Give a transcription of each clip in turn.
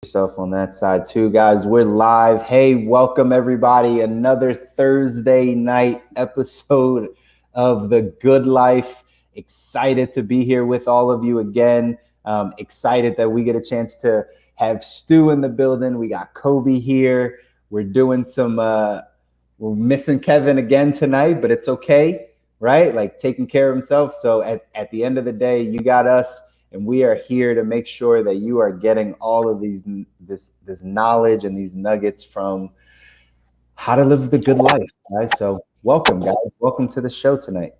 Yourself on that side too, guys. We're live. Hey, welcome everybody. Another Thursday night episode of The Good Life. Excited to be here with all of you again. Excited that we get a chance to have Stu in the building. We got Kobi here. We're doing we're missing Kevin again tonight, but it's okay, right? Like taking care of himself. So at the end of the day, you got us. And we are here to make sure that you are getting all of this knowledge and these nuggets from how to live the good life. Right. So welcome, guys. Welcome to the show tonight.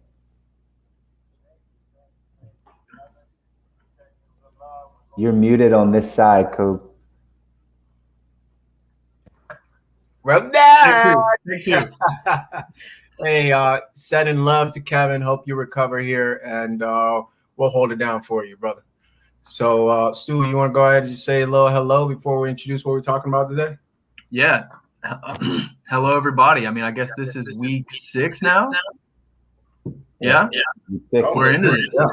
You're muted on this side, Kobe. Rub that. Thank you. Hey, sending love to Kevin. Hope you recover here, and we'll hold it down for you, brother. So, Stu, you want to go ahead and just say a little hello before we introduce what we're talking about today? Yeah. Hello, everybody. I mean, I guess this is week 6 now. Yeah. We're into this. Yeah.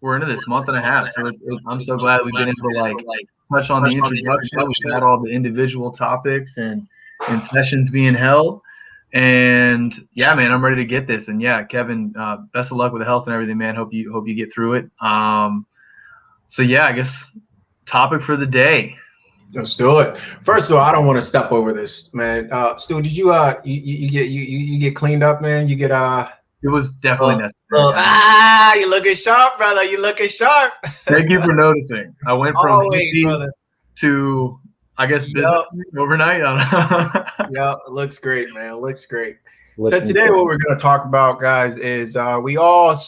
We're into this month and a half. So I'm so glad we've been able to like touch on the introduction. We've had all the individual topics and sessions being held. And yeah, man, I'm ready to get this. And yeah, Kevin, best of luck with the health and everything, man. Hope you get through it. So yeah, I guess topic for the day. Let's do it. First of all, I don't want to step over this, man. Stu, did you get cleaned up, man? You get It was definitely necessary. You're looking sharp, brother. You're looking sharp. Thank you for noticing. I went from to I guess business overnight. Yeah, it looks great, man. It looks great. So today what we're going to talk about, guys, is we all,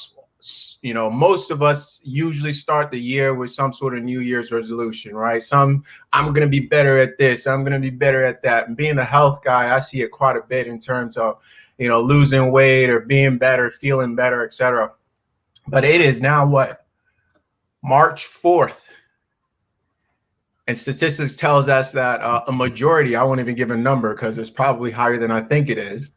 most of us usually start the year with some sort of New Year's resolution, right? I'm going to be better at this. I'm going to be better at that. And being the health guy, I see it quite a bit in terms of, losing weight or being better, feeling better, etc. But it is now what? March 4th. And statistics tells us that a majority, I won't even give a number because it's probably higher than I think it is,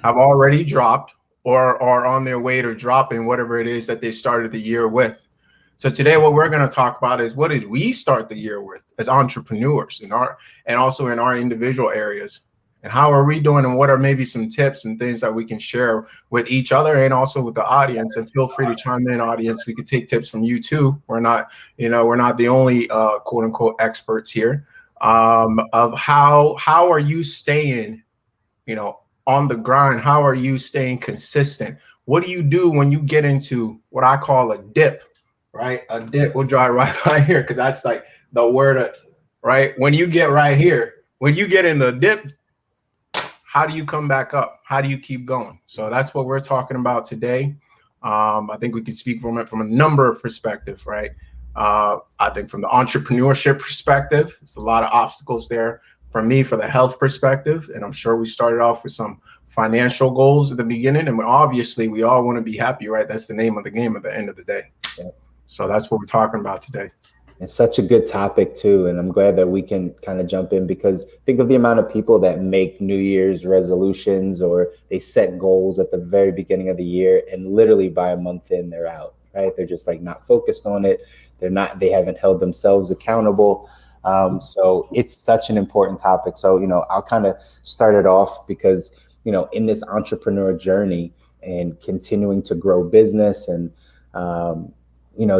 have already dropped or are on their way to dropping whatever it is that they started the year with. So today what we're going to talk about is what did we start the year with as entrepreneurs and also in our individual areas. And how are we doing, and what are maybe some tips and things that we can share with each other and also with the audience? And feel free to chime in, audience. We could take tips from you too. We're not the only quote unquote experts here. Of how are you staying, on the grind? How are you staying consistent? What do you do when you get into what I call a dip, right? A dip. We'll draw it right here because that's like the word, right? When you get right here, when you get in the dip, how do you come back up? How do you keep going? So that's what we're talking about today. I think we can speak from it from a number of perspectives, right? I think from the entrepreneurship perspective, there's a lot of obstacles there. For me, for the health perspective, and I'm sure we started off with some financial goals at the beginning, and obviously we all want to be happy, right? That's the name of the game at the end of the day. Yeah. So that's what we're talking about today. It's such a good topic too, and I'm glad that we can kind of jump in because think of the amount of people that make New Year's resolutions or they set goals at the very beginning of the year, and literally by a month in, they're out, right? They're just like not focused on it. They haven't held themselves accountable. So it's such an important topic. So, I'll kind of start it off because, in this entrepreneur journey and continuing to grow business and,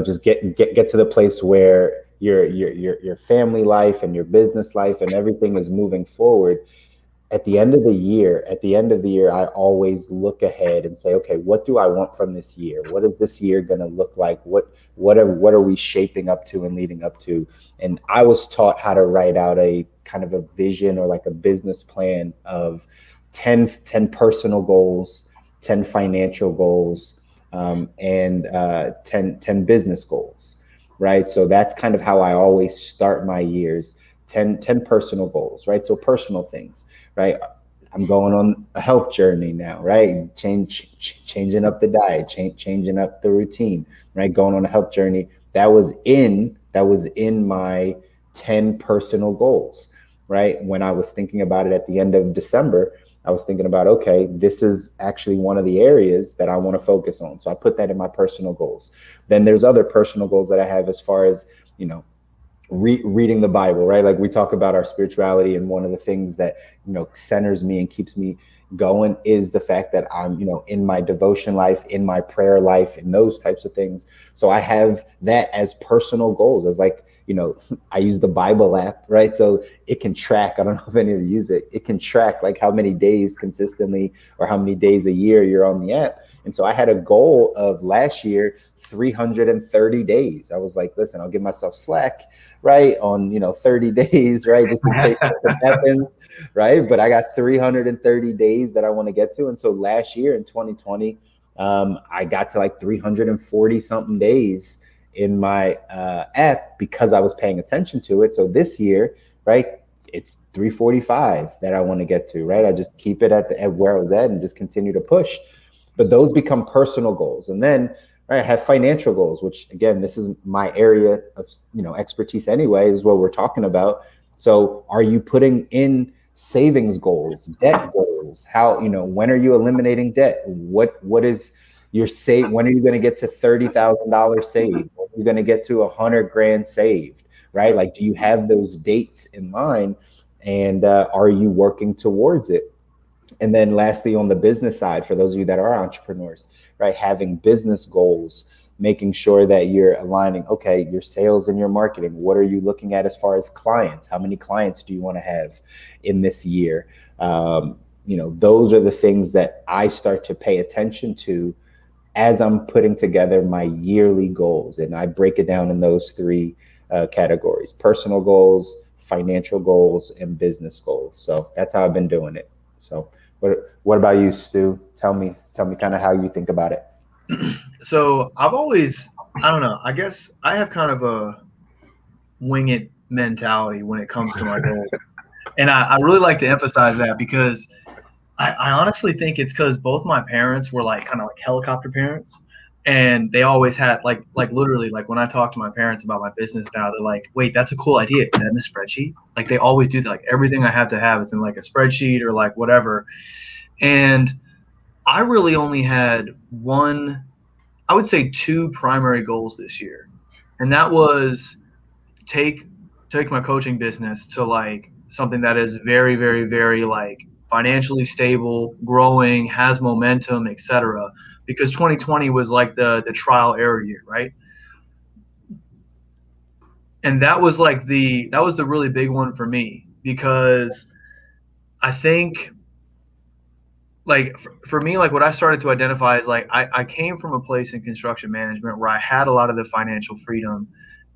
just get to the place where your family life and your business life and everything is moving forward. At the end of the year, I always look ahead and say, okay, what do I want from this year? What is this year going to look like? What are we shaping up to and leading up to? And I was taught how to write out a kind of a vision or like a business plan of 10 personal goals, 10 financial goals, and 10 business goals, right? So that's kind of how I always start my years. 10 personal goals, right? So personal things, right? I'm going on a health journey now, right? Changing up the diet, changing up the routine, right? Going on a health journey. That was in my 10 personal goals, right? When I was thinking about it at the end of December, I was thinking about, okay, this is actually one of the areas that I want to focus on. So I put that in my personal goals. Then there's other personal goals that I have as far as, reading the Bible, right? Like we talk about our spirituality, and one of the things that, centers me and keeps me going is the fact that I'm, in my devotion life, in my prayer life, and those types of things. So I have that as personal goals, as like, I use the Bible app, right? So it can track, I don't know if any of you use it. It can track like how many days consistently or how many days a year you're on the app. And so I had a goal of last year, 330 days. I was like, listen, I'll give myself slack, right, on 30 days, right, just in case something happens, right? But I got 330 days that I want to get to. And so last year in 2020, I got to like 340 something days in my app because I was paying attention to it. So this year, right, it's 345 that I want to get to, right? I just keep it at where I was at and just continue to push. But those become personal goals. And then I have financial goals, which again, this is my area of expertise anyway, is what we're talking about. So are you putting in savings goals, debt goals? How, when are you eliminating debt? What is your save? When are you going to get to $30,000 saved? When are you going to get to $100,000 saved? Right? Like, do you have those dates in mind? And are you working towards it? And then lastly, on the business side, for those of you that are entrepreneurs, right, having business goals, making sure that you're aligning, okay, your sales and your marketing. What are you looking at as far as clients? How many clients do you want to have in this year? Those are the things that I start to pay attention to as I'm putting together my yearly goals. And I break it down in those three categories: personal goals, financial goals, and business goals. So that's how I've been doing it. So what about you, Stu? Tell me kind of how you think about it. So I've always, I don't know, I guess I have kind of a wing it mentality when it comes to my goals. And I really like to emphasize that because I honestly think it's because both my parents were like kind of like helicopter parents. And they always had like literally, like when I talk to my parents about my business now, they're like, wait, that's a cool idea. Is that in a spreadsheet? Like they always do that. Like everything I have to have is in like a spreadsheet or like whatever. And I really only had one, I would say two primary goals this year. And that was take my coaching business to like something that is very, very, very like financially stable, growing, has momentum, etc. Because 2020 was like the trial error year, right? And that was the really big one for me, because I think like for me, like what I started to identify is like I came from a place in construction management where I had a lot of the financial freedom,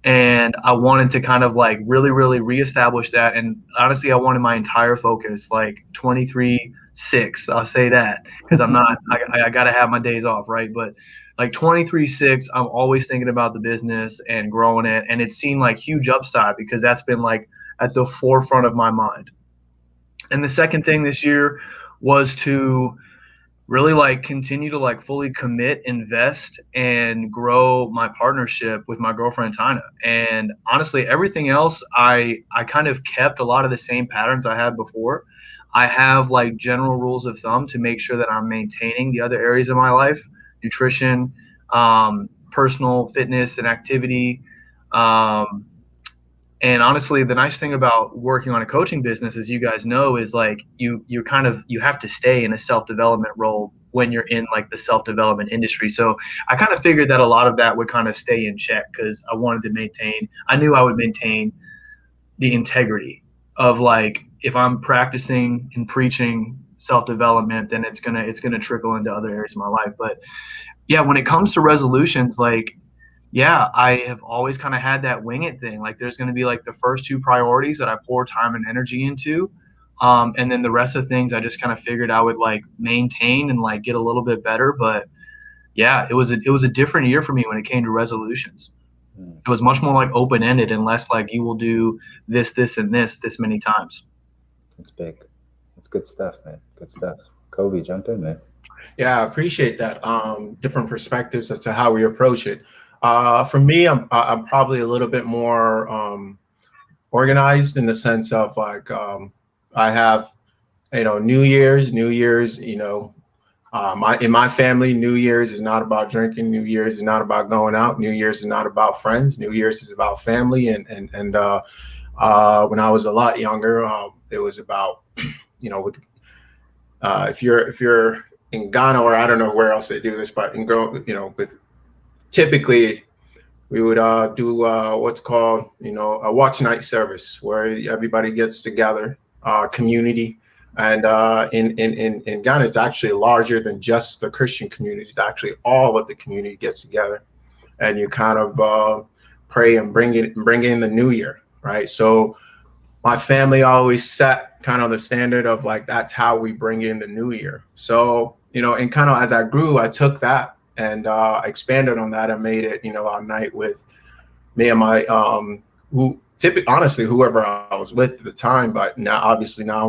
and I wanted to kind of like really, really reestablish that. And honestly, I wanted my entire focus like 23/6. I'll say that because I'm not, I got to have my days off, right? But like 23/6, I'm always thinking about the business and growing it. And it seemed like huge upside because that's been like at the forefront of my mind. And the second thing this year was to really like continue to like fully commit, invest, and grow my partnership with my girlfriend Tina. And honestly, everything else I kind of kept a lot of the same patterns I had before. I have like general rules of thumb to make sure that I'm maintaining the other areas of my life: nutrition, personal fitness and activity. And honestly, the nice thing about working on a coaching business, as you guys know, is like you have to stay in a self-development role when you're in like the self-development industry. So I kind of figured that a lot of that would kind of stay in check because I knew I would maintain the integrity of like, if I'm practicing and preaching self-development, then it's gonna trickle into other areas of my life. But yeah, when it comes to resolutions, like, yeah, I have always kind of had that wing it thing. Like there's going to be like the first two priorities that I pour time and energy into. And then the rest of things I just kind of figured I would like maintain and like get a little bit better. But yeah, it was a different year for me when it came to resolutions. It was much more like open-ended and less like you will do this, and this many times. That's big. That's good stuff, man. Good stuff. Kobi, jump in, man. Yeah, I appreciate that. Different perspectives as to how we approach it. For me, I'm probably a little bit more organized in the sense of like I have, New Year's, In my family, New Year's is not about drinking. New Year's is not about going out. New Year's is not about friends. New Year's is about family. And when I was a lot younger, it was about, with if you're in Ghana, or I don't know where else they do this, but with typically we would do what's called a watch night service where everybody gets together, community. And in Ghana, it's actually larger than just the Christian community. It's actually all of the community gets together, and you kind of pray and bring in the new year, right? So my family always set kind of the standard of like, that's how we bring in the new year. So, and kind of as I grew, I took that and expanded on that and made it, a night with me and my honestly, whoever I was with at the time. But now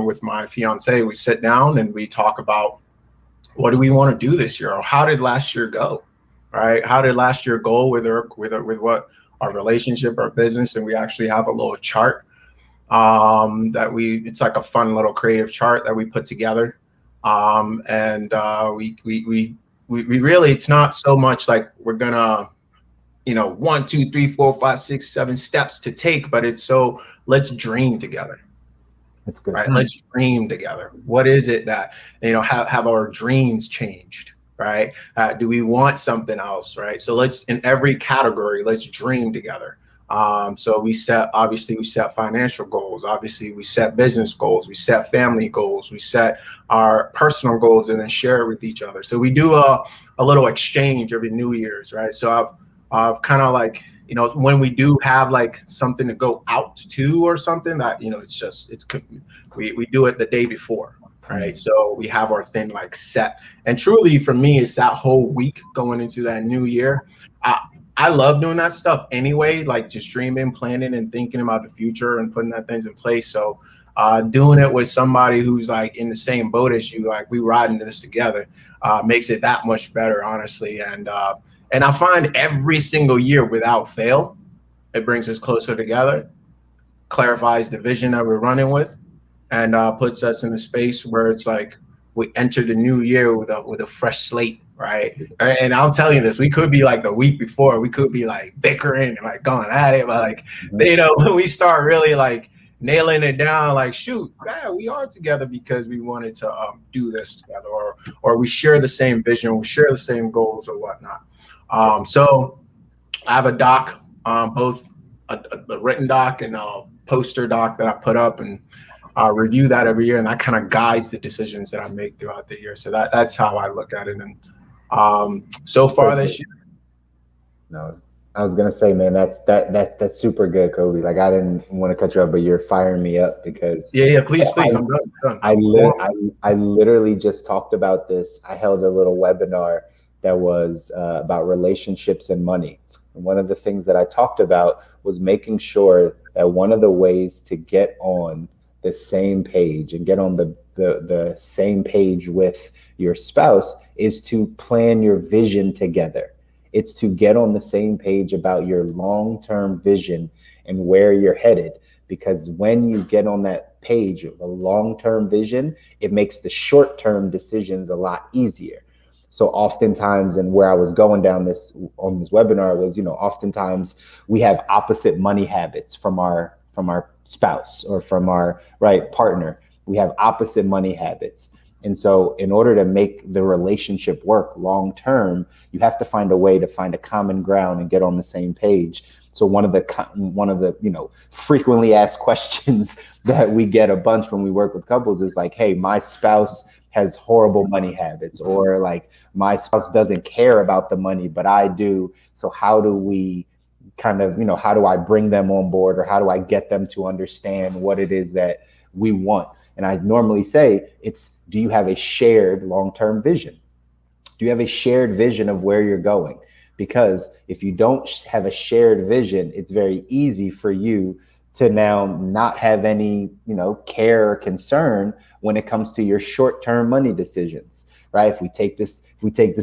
with my fiance, we sit down and we talk about what do we want to do this year, or how did last year go, right? How did last year go with what our relationship, our business, and we actually have a little chart it's like a fun little creative chart that we put together, we really, it's not so much like we're gonna 1, 2, 3, 4, 5, 6, 7 steps to take, but it's so let's dream together. That's good. Right? Let's dream together. What is it that have our dreams changed? Right? Do we want something else? Right? So let's, in every category, let's dream together. So we set financial goals. Obviously, we set business goals. We set family goals. We set our personal goals and then share it with each other. So we do a little exchange every New Year's, right? So I've kind of like, when we do have like something to go out to or something that, we do it the day before, right? So we have our thing like set. And truly for me, it's that whole week going into that new year. I love doing that stuff anyway, like just dreaming, planning, and thinking about the future and putting that things in place. So doing it with somebody who's like in the same boat as you, like we riding this together, makes it that much better, honestly. And I find every single year without fail, it brings us closer together, clarifies the vision that we're running with, and puts us in a space where it's like we enter the new year with a fresh slate. Right. And I'll tell you this, we could be like the week before, we could be like bickering and like going at it. But like, when we start really like nailing it down, like, shoot, man, we are together because we wanted to do this together, or we share the same vision, we share the same goals or whatnot. So I have a doc, both a written doc and a poster doc that I put up, and review that every year. And that kind of guides the decisions that I make throughout the year. So that's how I look at it. And so far this year. No, I was gonna say, man, that's super good, Kobi. Like, I didn't want to cut you up, but you're firing me up because please. I'm done. I literally just talked about this. I held a little webinar that was about relationships and money. And one of the things that I talked about was making sure that one of the ways to get on the same page and get on the same page with your spouse is to plan your vision together. It's to get on the same page about your long-term vision and where you're headed. Because when you get on that page of a long-term vision, it makes the short-term decisions a lot easier. So oftentimes, and where I was going down this on this webinar was, oftentimes we have opposite money habits from our spouse or from our partner. We have opposite money habits. And so in order to make the relationship work long term, you have to find a way to find a common ground and get on the same page. So one of the frequently asked questions that we get a bunch when we work with couples is like, hey, my spouse has horrible money habits, or like my spouse doesn't care about the money, but I do. So how do we kind of, how do I bring them on board, or how do I get them to understand what it is that we want? And I normally say do you have a shared long-term vision? Do you have a shared vision of where you're going? Because if you don't have a shared vision, it's very easy for you to now not have any, care or concern when it comes to your short-term money decisions, right? If we take this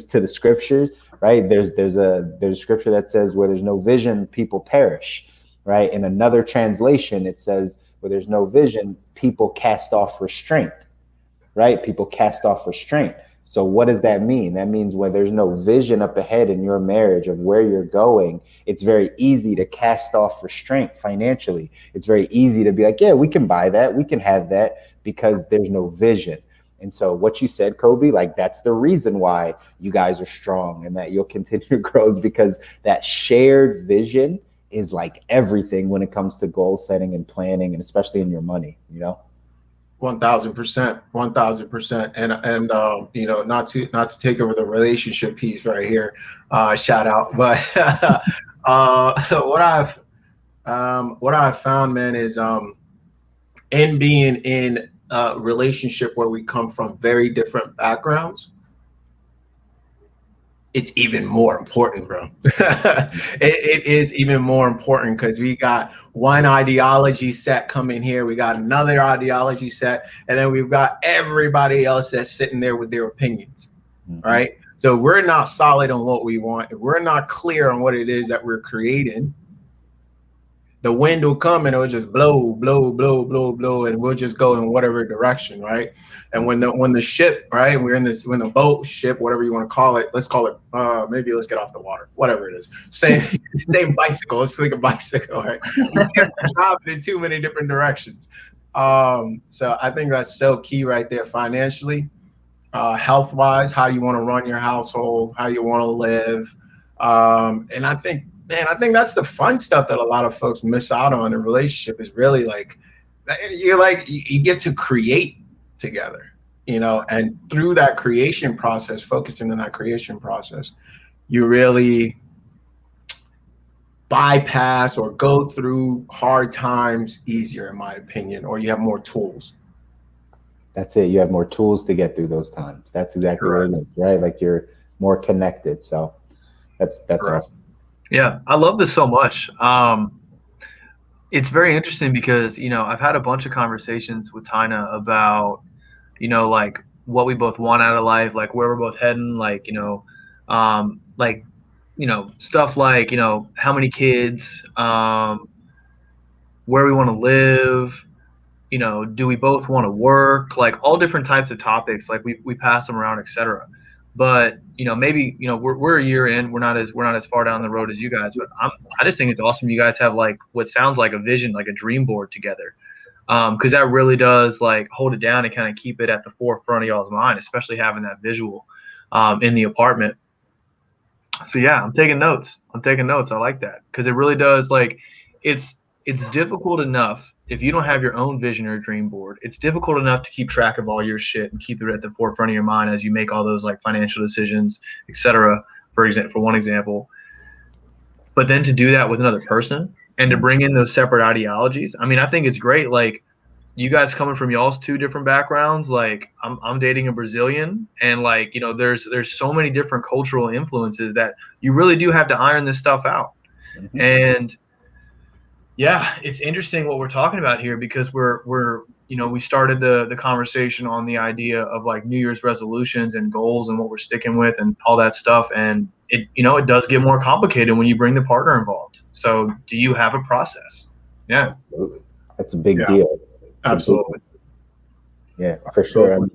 to the scriptures, right? There's a scripture that says where there's no vision, people perish, right? In another translation, it says where there's no vision, people cast off restraint, right? People cast off restraint. So what does that mean? That means when there's no vision up ahead in your marriage of where you're going, it's very easy to cast off restraint financially. It's very easy to be like, yeah, we can buy that, we can have that, because there's no vision. And so what you said, Kobi, like that's the reason why you guys are strong and that you'll continue to grow, is because that shared vision is like everything when it comes to goal setting and planning, and especially in your money, you know? 1000%, 1000%. And you know, not to take over the relationship piece right here, shout out, but what I've found, man, is in being in a relationship where we come from very different backgrounds, it's even more important, bro. It is even more important because we got one ideology set coming here, we got another ideology set, and then we've got everybody else that's sitting there with their opinions, right? So we're not solid on what we want. If we're not clear on what it is that we're creating, the wind will come and it'll just blow, blow, blow, blow, blow, and we'll just go in whatever direction, right? And when the ship, right, when the boat, ship, whatever you want to call it, let's call it, maybe let's get off the water, whatever it is. Same bicycle. Let's think of bicycle, right? You can't drive it in too many different directions. So I think that's so key right there, financially, health-wise, how you want to run your household, how you want to live, and I think that's the fun stuff that a lot of folks miss out on in a relationship, is really like you get to create together, you know, and through that creation process, focusing on that creation process, you really bypass or go through hard times easier, in my opinion, or you have more tools. That's it. You have more tools to get through those times. That's exactly what it is, right? Like you're more connected. So that's awesome. Yeah, I love this so much. It's very interesting because, you know, I've had a bunch of conversations with Tina about, you know, like what we both want out of life, like where we're both heading, like, you know, stuff like, you know, how many kids, where we want to live, you know, do we both want to work, like all different types of topics, like we pass them around, etc. But, you know, maybe, you know, we're a year in, we're not as far down the road as you guys, but I just think it's awesome you guys have like what sounds like a vision, like a dream board together. Because that really does like hold it down and kind of keep it at the forefront of y'all's mind, especially having that visual in the apartment. So yeah, I'm taking notes. I like that, because it really does, like, it's difficult enough if you don't have your own vision or dream board. It's difficult enough to keep track of all your shit and keep it at the forefront of your mind as you make all those like financial decisions, etc. For one example, but then to do that with another person and to bring in those separate ideologies. I mean, I think it's great. Like, you guys coming from y'all's two different backgrounds, like I'm dating a Brazilian, and like, you know, there's so many different cultural influences that you really do have to iron this stuff out. And yeah, it's interesting what we're talking about here, because we're you know, we started the conversation on the idea of like New Year's resolutions and goals and what we're sticking with and all that stuff. And it, you know, it does get more complicated when you bring the partner involved. So do you have a process? Yeah. Absolutely. That's a big deal. Absolutely. Yeah, for sure.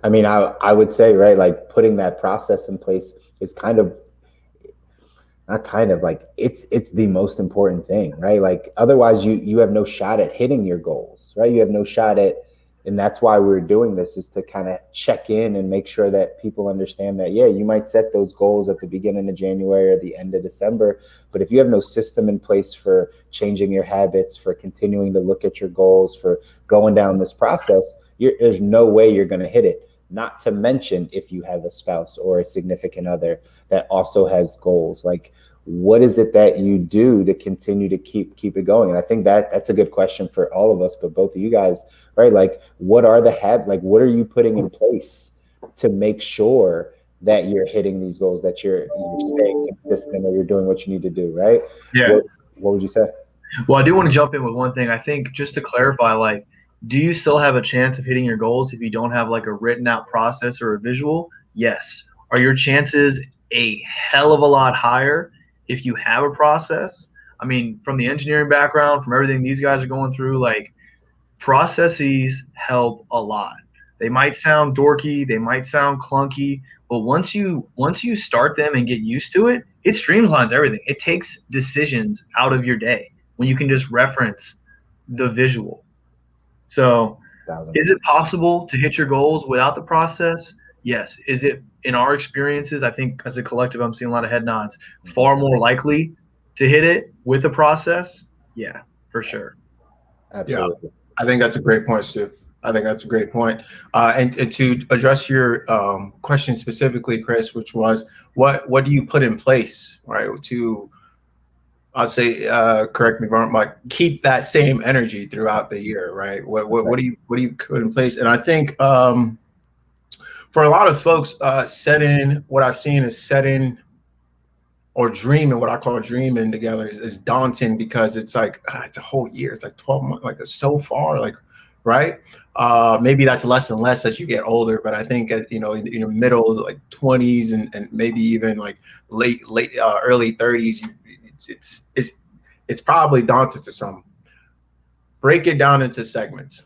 I mean, I would say, right, like putting that process in place is it's the most important thing, right? Like otherwise you have no shot at hitting your goals, right? You have no shot at, and that's why we're doing this, is to kind of check in and make sure that people understand that, yeah, you might set those goals at the beginning of January or the end of December, but if you have no system in place for changing your habits, for continuing to look at your goals, for going down this process, there's no way you're going to hit it. Not to mention if you have a spouse or a significant other that also has goals, like what is it that you do to continue to keep it going? And I think that's a good question for all of us, but both of you guys, right? Like what are what are you putting in place to make sure that you're hitting these goals, that you're staying consistent, or you're doing what you need to do, right? Yeah. What would you say? Well, I do want to jump in with one thing. I think just to clarify, like, do you still have a chance of hitting your goals if you don't have like a written out process or a visual? Yes. Are your chances a hell of a lot higher if you have a process? I mean, from the engineering background, from everything these guys are going through, like processes help a lot. They might sound dorky, they might sound clunky, but once you start them and get used to it, it streamlines everything. It takes decisions out of your day when you can just reference the visual. So is it possible to hit your goals without the process? Yes. Is it, in our experiences, I think as a collective, I'm seeing a lot of head nods, far more likely to hit it with a process? Yeah, for sure. Absolutely. Yeah, I think that's a great point, Stu. I think that's a great point. And to address your question specifically, Chris, which was what do you put in place, right, to, I'll say, correct me if I'm wrong, like keep that same energy throughout the year, right? What do you put in place? And I think for a lot of folks, what I've seen is setting or dreaming, what I call dreaming together is daunting, because it's like it's a whole year, it's like 12 months, like it's so far, like, right? Maybe that's less and less as you get older, but I think in your middle, like 20s and maybe even like late early 30s, it's probably daunting to some. Break it down into segments,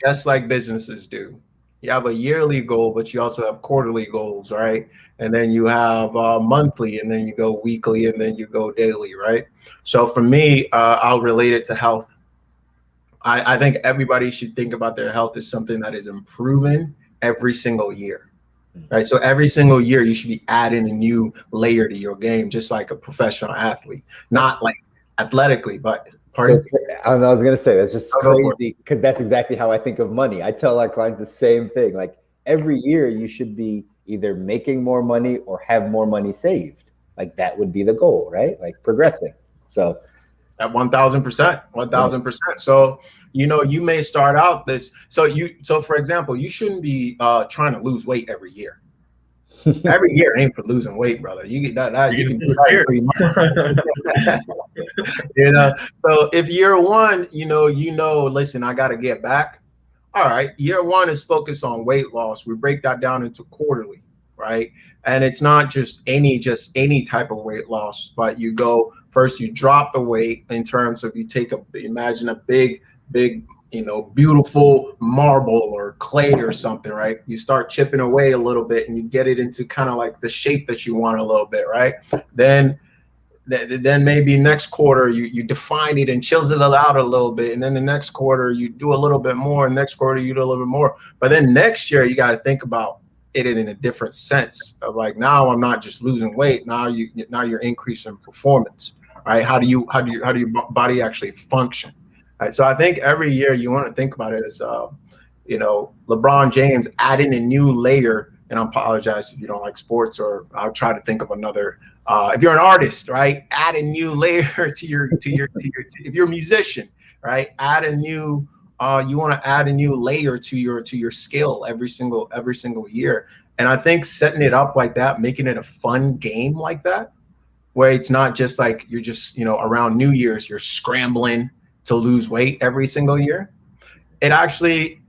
just like businesses do. You have a yearly goal, but you also have quarterly goals, right? And then you have monthly, and then you go weekly, and then you go daily, right? So for me, I'll relate it to health. I think everybody should think about their health as something that is improving every single year, right? So every single year you should be adding a new layer to your game, just like a professional athlete, not like athletically, but pardon? So, I was going to say, that's just crazy, because that's exactly how I think of money. I tell our clients the same thing. Like every year you should be either making more money or have more money saved. Like that would be the goal, right? Like progressing. So at 1,000%. So, you may start out this. So for example, you shouldn't be trying to lose weight every year. Every year ain't for losing weight, brother. You get that you can do that pretty much. So if year one, listen, I got to get back. All right. Year one is focused on weight loss. We break that down into quarterly, right? And it's not just any type of weight loss, but you go first, you drop the weight in terms of imagine a big, beautiful marble or clay or something, right? You start chipping away a little bit and you get it into kind of like the shape that you want a little bit, right? Then maybe next quarter you define it and chisel it out a little bit, and then the next quarter you do a little bit more, and next quarter you do a little bit more. But then next year you got to think about it in a different sense of like, now I'm not just losing weight, now you're increasing performance, right? How do your body actually function? Right? So I think every year you want to think about it as LeBron James adding a new layer. And I apologize if you don't like sports, or I'll try to think of another. If you're an artist, right, add a new layer to your if you're a musician, right, add a new. You want to add a new layer to your skill every single year. And I think setting it up like that, making it a fun game like that, where it's not just like you're just around New Year's you're scrambling to lose weight every single year. It actually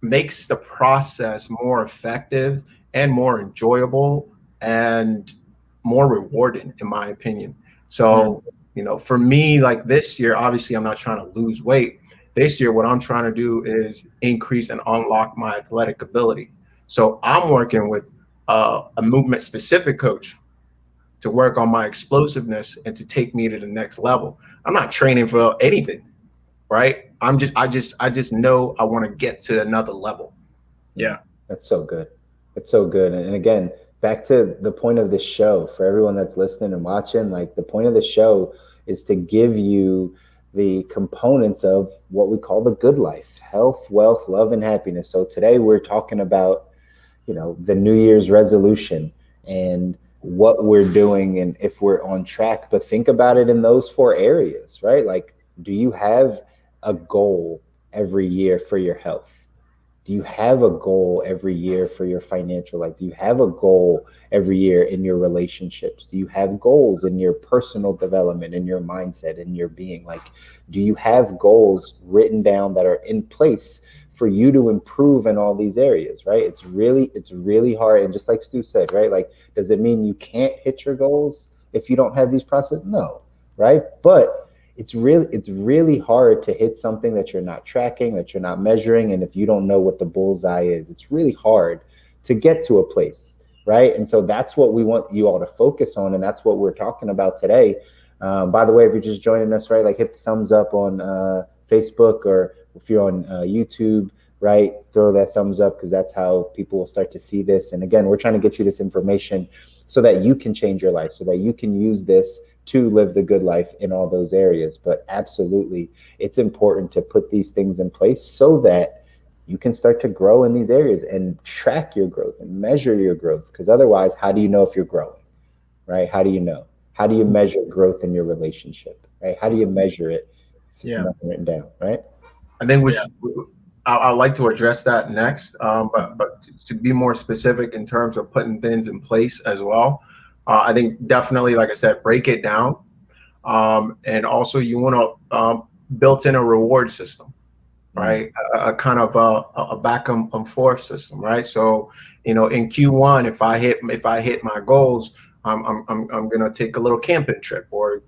makes the process more effective and more enjoyable and more rewarding, in my opinion. So, for me, like this year, obviously I'm not trying to lose weight. This year, what I'm trying to do is increase and unlock my athletic ability. So I'm working with a movement specific coach to work on my explosiveness and to take me to the next level. I'm not training for anything, right? I just know I want to get to another level. Yeah. That's so good. It's so good. And again, back to the point of this show, for everyone that's listening and watching, like the point of the show is to give you the components of what we call the good life: health, wealth, love, and happiness. So today we're talking about, the New Year's resolution and what we're doing and if we're on track. But think about it in those 4 areas, right? Like, do you have a goal every year for your health? Do you have a goal every year for your financial life? Do you have a goal every year in your relationships? Do you have goals in your personal development, in your mindset, in your being? Like, do you have goals written down that are in place for you to improve in all these areas, right? It's really hard. And just like Stu said, right? Like, does it mean you can't hit your goals if you don't have these processes? No, right? But it's really hard to hit something that you're not tracking, that you're not measuring. And if you don't know what the bullseye is, it's really hard to get to a place, right? And so that's what we want you all to focus on. And that's what we're talking about today. By the way, if you're just joining us, right, like hit the thumbs up on Facebook, or if you're on YouTube, right, throw that thumbs up, because that's how people will start to see this. And again, we're trying to get you this information so that you can change your life, so that you can use this to live the good life in all those areas. But absolutely, it's important to put these things in place so that you can start to grow in these areas and track your growth and measure your growth. Because otherwise, how do you know if you're growing, right? How do you know? How do you measure growth in your relationship, right? How do you measure it? Yeah. Nothing written down, right? I think I'd like to address that next, but to be more specific in terms of putting things in place as well. I think definitely, like I said, break it down. And also you want to built in a reward system, right? A kind of a back and forth system, right? So, in Q1, if I hit my goals, I'm gonna take a little camping trip or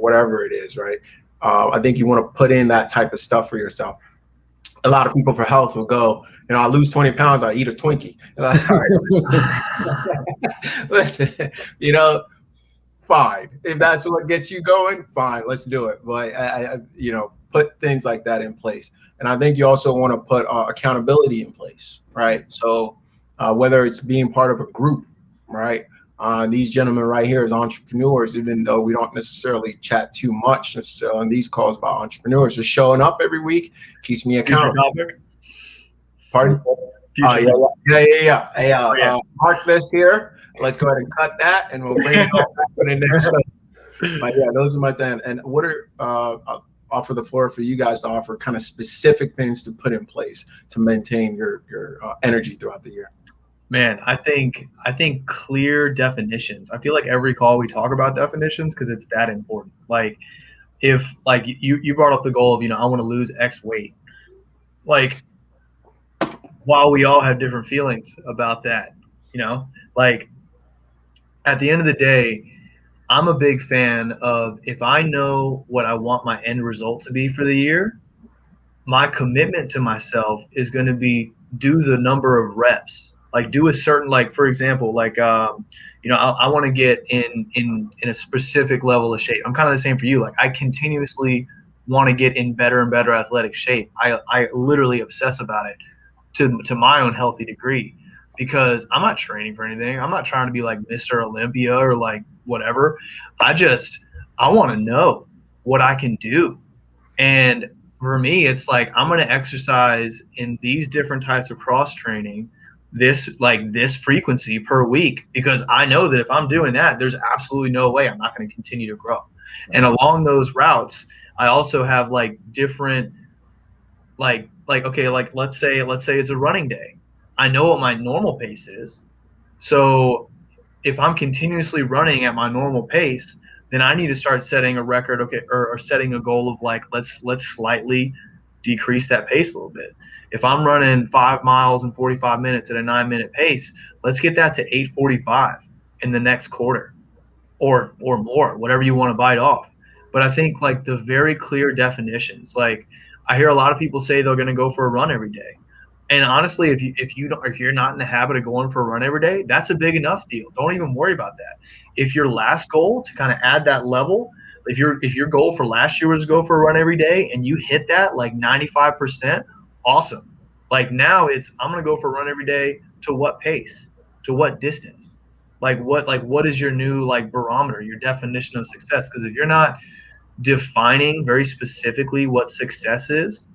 whatever it is, right? I think you want to put in that type of stuff for yourself. A lot of people for health will go, I lose 20 pounds, I eat a Twinkie. Like, all right. Listen, fine. If that's what gets you going, fine, let's do it. But I put things like that in place. And I think you also want to put accountability in place, right? So whether it's being part of a group, right? These gentlemen right here as entrepreneurs, even though we don't necessarily chat too much necessarily on these calls about entrepreneurs, just showing up every week keeps me accountable. Pardon? Yeah. Hey, mark this here. Let's go ahead and cut that, and we'll bring it all back for the next show. But yeah, those are my 10. And what are I'll offer the floor for you guys to offer kind of specific things to put in place to maintain your energy throughout the year. Man, I think clear definitions. I feel like every call we talk about definitions because it's that important. Like if like you brought up the goal of, I want to lose X weight. Like while we all have different feelings about that, like at the end of the day, I'm a big fan of if I know what I want my end result to be for the year, my commitment to myself is going to be do the number of reps. Like do a certain, like, for example, like, I want to get in a specific level of shape. I'm kind of the same for you. Like I continuously want to get in better and better athletic shape. I literally obsess about it to my own healthy degree, because I'm not training for anything. I'm not trying to be like Mr. Olympia or like whatever. I want to know what I can do. And for me, it's like, I'm going to exercise in these different types of cross training, this frequency per week, because I know that if I'm doing that, there's absolutely no way I'm not going to continue to grow. And along those routes, I also have like different, okay, like let's say it's a running day. I know what my normal pace is. So if I'm continuously running at my normal pace, then I need to start setting a record, okay, or setting a goal of like, let's slightly decrease that pace a little bit. If I'm running 5 miles in 45 minutes at a 9-minute pace, let's get that to 8:45 in the next quarter or more, whatever you want to bite off. But I think like the very clear definitions, like I hear a lot of people say they're going to go for a run every day. And honestly, if you're not in the habit of going for a run every day, that's a big enough deal. Don't even worry about that. If your last goal to kind of add that level, if your goal for last year was to go for a run every day and you hit that like 95%, awesome. Like now I'm going to go for a run every day. To what pace? To what distance? Like what is your new like barometer, your definition of success? Because if you're not defining very specifically what success is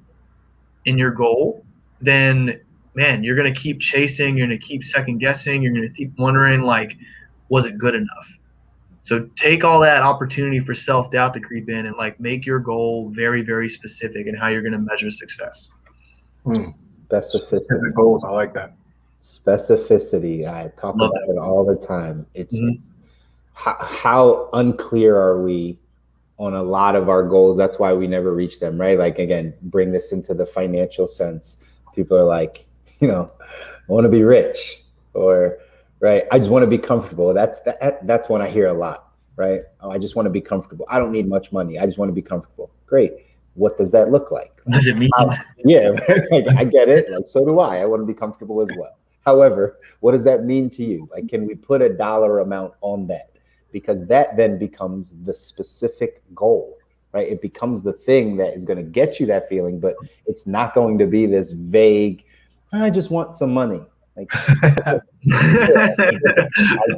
in your goal, then man, you're going to keep chasing, you're going to keep second guessing, you're going to keep wondering like, was it good enough? So take all that opportunity for self-doubt to creep in and like make your goal very, very specific in how you're going to measure success. Specificity. Goals. I like that. Specificity. I talk about it all the time. It's how unclear are we on a lot of our goals? That's why we never reach them, right? Like, again, bring this into the financial sense. People are like, I want to be rich, or right, I just want to be comfortable. That's when I hear a lot. right? Oh, I just want to be comfortable. I don't need much money. I just want to be comfortable. Great. What does that look like? What does it mean? Yeah, like, I get it. Like, so do I. I want to be comfortable as well. However, what does that mean to you? Like, can we put a dollar amount on that? Because that then becomes the specific goal, right? It becomes the thing that is going to get you that feeling, but it's not going to be this vague, I just want some money. Like, I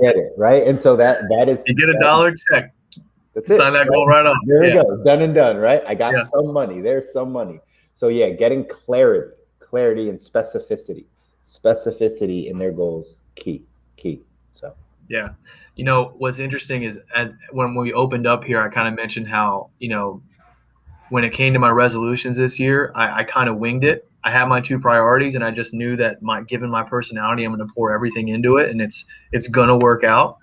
get it, right? And so that is, you get a dollar check. That's it. Sign that goal right on. There we go. Done and done, right? I got some money. There's some money. So yeah, getting clarity and specificity in their goals, key. So yeah. You know, what's interesting is when we opened up here, I kind of mentioned how, you know, when it came to my resolutions this year, I kind of winged it. I had my 2 priorities, and I just knew that given my personality, I'm going to pour everything into it, and it's going to work out.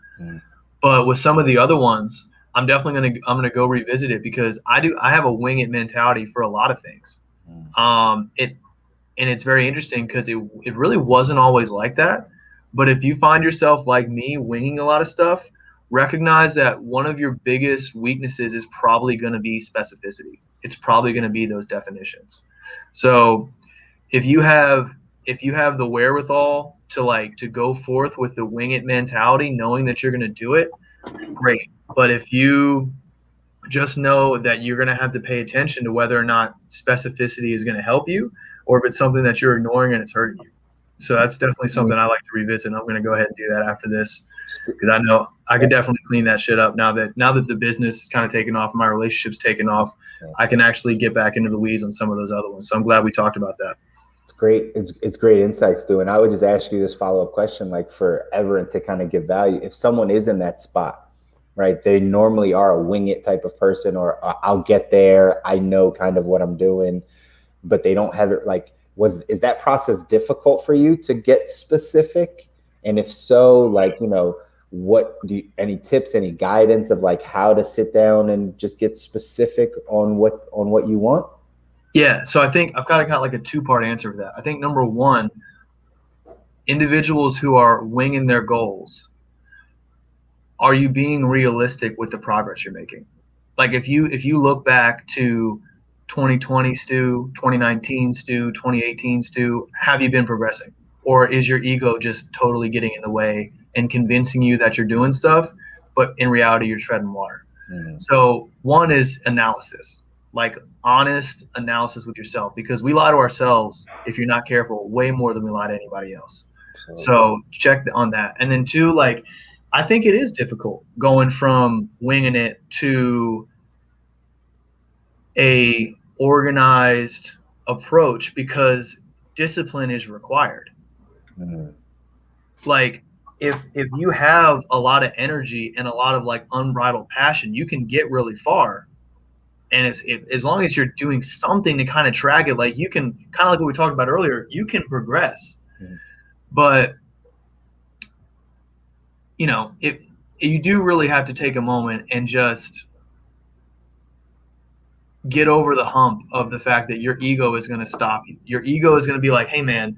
But with some of the other ones, I'm definitely going to go revisit it, because I have a wing it mentality for a lot of things. And it's very interesting because it really wasn't always like that. But if you find yourself like me, winging a lot of stuff, recognize that one of your biggest weaknesses is probably going to be specificity. It's probably going to be those definitions. So if you have the wherewithal to go forth with the wing it mentality, knowing that you're going to do it, great. But if you just know that you're going to have to pay attention to whether or not specificity is going to help you, or if it's something that you're ignoring and it's hurting you. So that's definitely something I like to revisit. I'm going to go ahead and do that after this, because I know I could definitely clean that shit up now that the business is kind of taken off, my relationship's taken off. I can actually get back into the weeds on some of those other ones. So I'm glad we talked about that. It's great. It's great insights, Stu. And I would just ask you this follow-up question, like for Everett to kind of give value. If someone is in that spot, right, they normally are a wing it type of person, or I'll get there, I know kind of what I'm doing, but they don't have it. Like, is that process difficult for you to get specific? And if so, like, you know, any tips, any guidance of like how to sit down and just get specific on what you want? Yeah. So I think I've got like a 2-part answer for that. I think number 1, individuals who are winging their goals, are you being realistic with the progress you're making? Like if you look back to 2020 Stu, 2019 Stu, 2018 Stu, have you been progressing? Or is your ego just totally getting in the way and convincing you that you're doing stuff, but in reality you're treading water? So 1 is analysis, like honest analysis with yourself, because we lie to ourselves, if you're not careful, way more than we lie to anybody else. So check on that. And then 2, like, I think it is difficult going from winging it to a organized approach, because discipline is required. Like if you have a lot of energy and a lot of like unbridled passion, you can get really far. And as long as you're doing something to kind of track it, like you can kind of like what we talked about earlier, you can progress. But you know, if you do really have to take a moment and just get over the hump of the fact that your ego is going to stop you. Your ego is going to be like, hey man,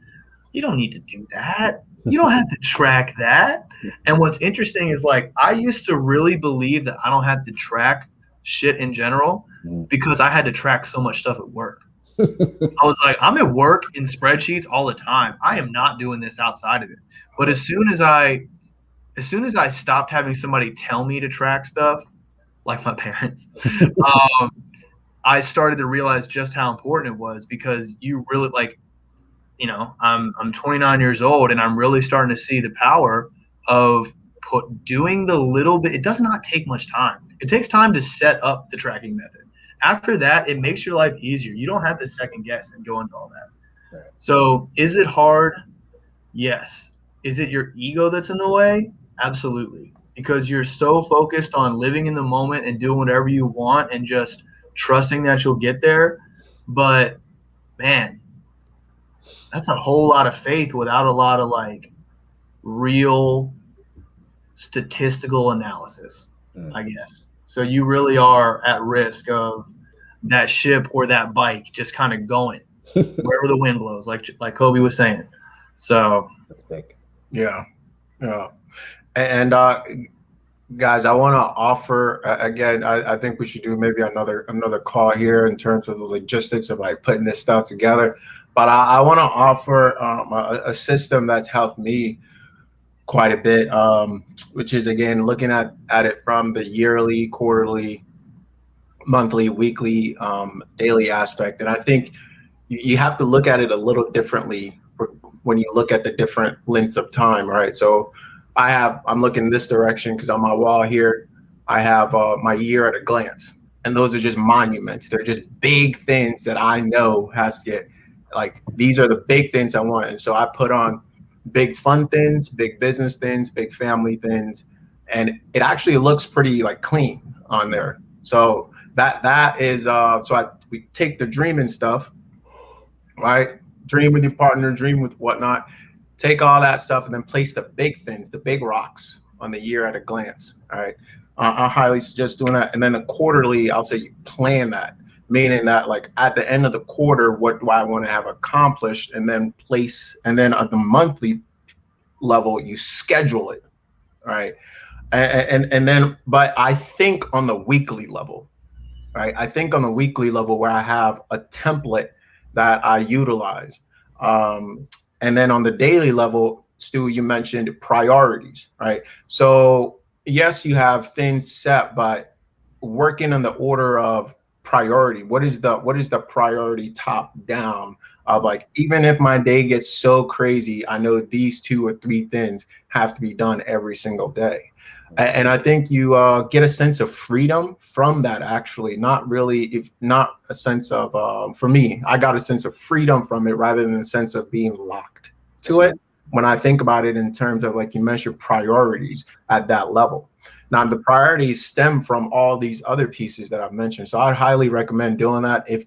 you don't need to do that. You don't have to track that. And what's interesting is, like, I used to really believe that I don't have to track shit in general because I had to track so much stuff at work. I was like, I'm at work in spreadsheets all the time. I am not doing this outside of it. But as soon as I stopped having somebody tell me to track stuff, like my parents, I started to realize just how important it was, because you really, like, you know, I'm 29 years old and I'm really starting to see the power of doing the little bit. It does not take much time. It takes time to set up the tracking method. After that, it makes your life easier. You don't have to second guess and go into all that. Right. So is it hard? Yes. Is it your ego that's in the way? Absolutely. Because you're so focused on living in the moment and doing whatever you want and just trusting that you'll get there. But man, that's a whole lot of faith without a lot of like real statistical analysis, I guess. So you really are at risk of that ship or that bike just kind of going wherever the wind blows, like Kobi was saying. So that's big. Yeah. And Guys, I want to offer again. I think we should do maybe another call here in terms of the logistics of like putting this stuff together. But I want to offer a system that's helped me quite a bit, which is again looking at it from the yearly, quarterly, monthly, weekly, daily aspect. And I think you have to look at it a little differently when you look at the different lengths of time, right? So I'm looking this direction because on my wall here, I have my year at a glance. And those are just monuments. They're just big things that I know has to get, like, these are the big things I want. And so I put on big fun things, big business things, big family things. And it actually looks pretty like clean on there. So that is, we take the dreaming stuff, right? Dream with your partner, dream with whatnot. Take all that stuff and then place the big things, the big rocks on the year at a glance. All right. I highly suggest doing that. And then the quarterly, I'll say you plan that, meaning that like at the end of the quarter, what do I want to have accomplished? And then at the monthly level, you schedule it. All right. And then, but I think on the weekly level, right? I think on the weekly level where I have a template that I utilize. And then on the daily level, Stu, you mentioned priorities, right? So yes, you have things set, but working on the order of priority. What is the priority top down of, like, even if my day gets so crazy, I know these 2 or 3 things have to be done every single day. And I think you get a sense of freedom from that, actually, not a sense of, for me, I got a sense of freedom from it rather than a sense of being locked to it. When I think about it in terms of, like, you measure priorities at that level. Now, the priorities stem from all these other pieces that I've mentioned. So I'd highly recommend doing that. If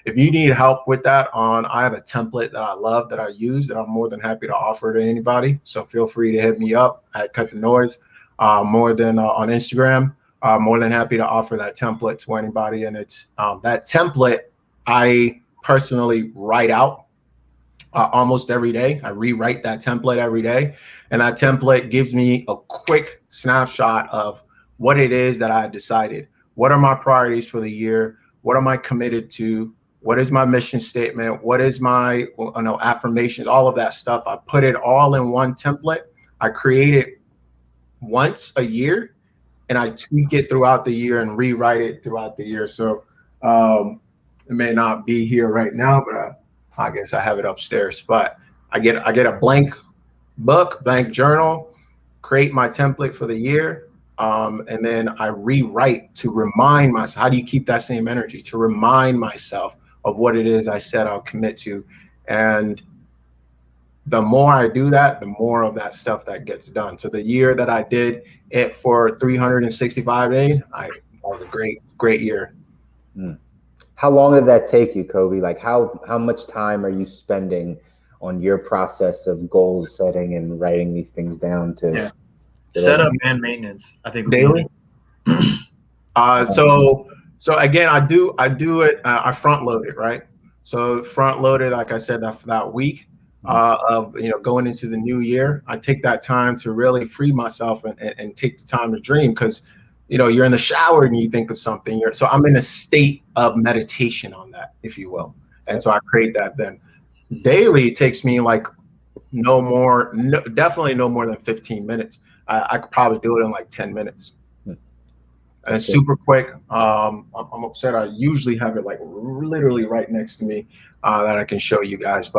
you need help with that, I have a template that I love that I use that I'm more than happy to offer to anybody. So feel free to hit me up at Cut the Noise. More than on Instagram, more than happy to offer that template to anybody. And it's that template I personally write out almost every day. I rewrite that template every day. And that template gives me a quick snapshot of what it is that I decided. What are my priorities for the year? What am I committed to? What is my mission statement? What is my affirmations? All of that stuff. I put it all in one template. I create it once a year, and I tweak it throughout the year and rewrite it throughout the year. So it may not be here right now, but I guess I have it upstairs. But I get a blank book, blank journal, create my template for the year, and then I rewrite to remind myself. How do you keep that same energy? To remind myself of what it is I said I'll commit to. And the more I do that, the more of that stuff that gets done. So the year that I did it for 365 days, that was a great year. How long did that take you, Kobi? Like how much time are you spending on your process of goal setting and writing these things down to setup and maintenance? I think daily. So again, I do it. I front load it, right? So front loaded, like I said, that week. Of going into the new year, I take that time to really free myself and take the time to dream, because you're in the shower and you think of something. So I'm in a state of meditation on that, if you will, and so I create that. Then daily takes me like definitely no more than 15 minutes. I could probably do it in like 10 minutes. And it's super quick. I'm upset. I usually have it like literally right next to me that I can show you guys,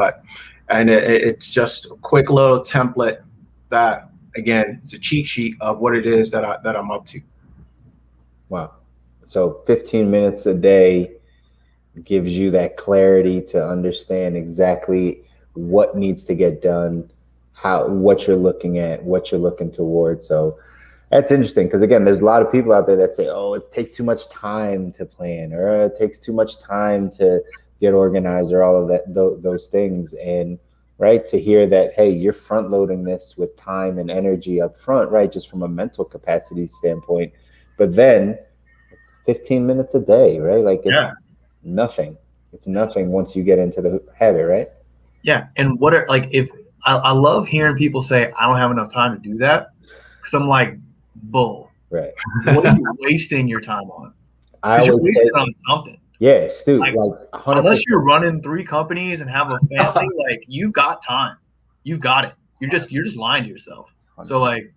and it's just a quick little template that, again, it's a cheat sheet of what it is that I'm up to. Wow. So 15 minutes a day gives you that clarity to understand exactly what needs to get done, what you're looking at, what you're looking towards. So that's interesting, because again, there's a lot of people out there that say, oh, it takes too much time to plan, or it takes too much time to get organized, or all of that, those things. And right, to hear that, hey, you're front loading this with time and energy up front, right, just from a mental capacity standpoint. But then it's 15 minutes a day, right? Like it's nothing. It's nothing once you get into the habit, right? Yeah. And if I love hearing people say, I don't have enough time to do that, because I'm like, bull. Right. What are you wasting your time on? I You're would wasting say it on something. Yeah, Stu, Like, like 100%. Unless you're running 3 companies and have a family, like you've got time. You've got it. You're just lying to yourself. So like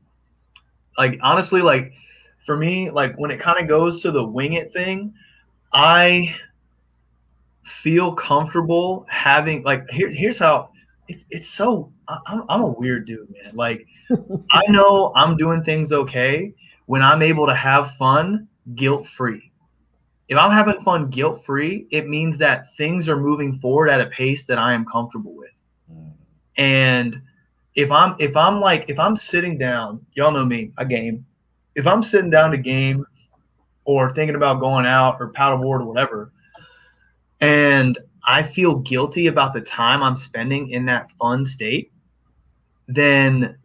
honestly, like for me, like when it kind of goes to the wing it thing, I feel comfortable having like here's how it's so I'm a weird dude, man. Like I know I'm doing things okay when I'm able to have fun guilt-free. If I'm having fun guilt-free, it means that things are moving forward at a pace that I am comfortable with. And if I'm sitting down, y'all know me, I game. If I'm sitting down to game or thinking about going out or paddleboard or whatever, and I feel guilty about the time I'm spending in that fun state, then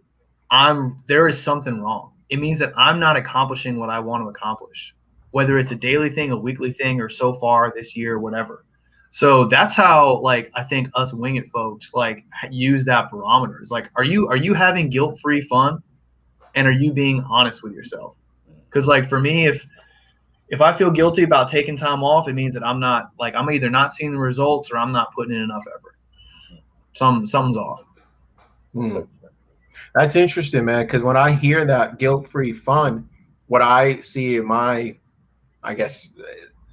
there is something wrong. It means that I'm not accomplishing what I want to accomplish, whether it's a daily thing, a weekly thing, or so far this year, whatever. So that's how like I think us wing it folks like use that barometer. It's like, are you having guilt-free fun, and are you being honest with yourself? Because like for me, if I feel guilty about taking time off, it means that I'm either not seeing the results or I'm not putting in enough effort. Something's off. That's interesting, man. Because when I hear that guilt-free fun, what I see in I guess,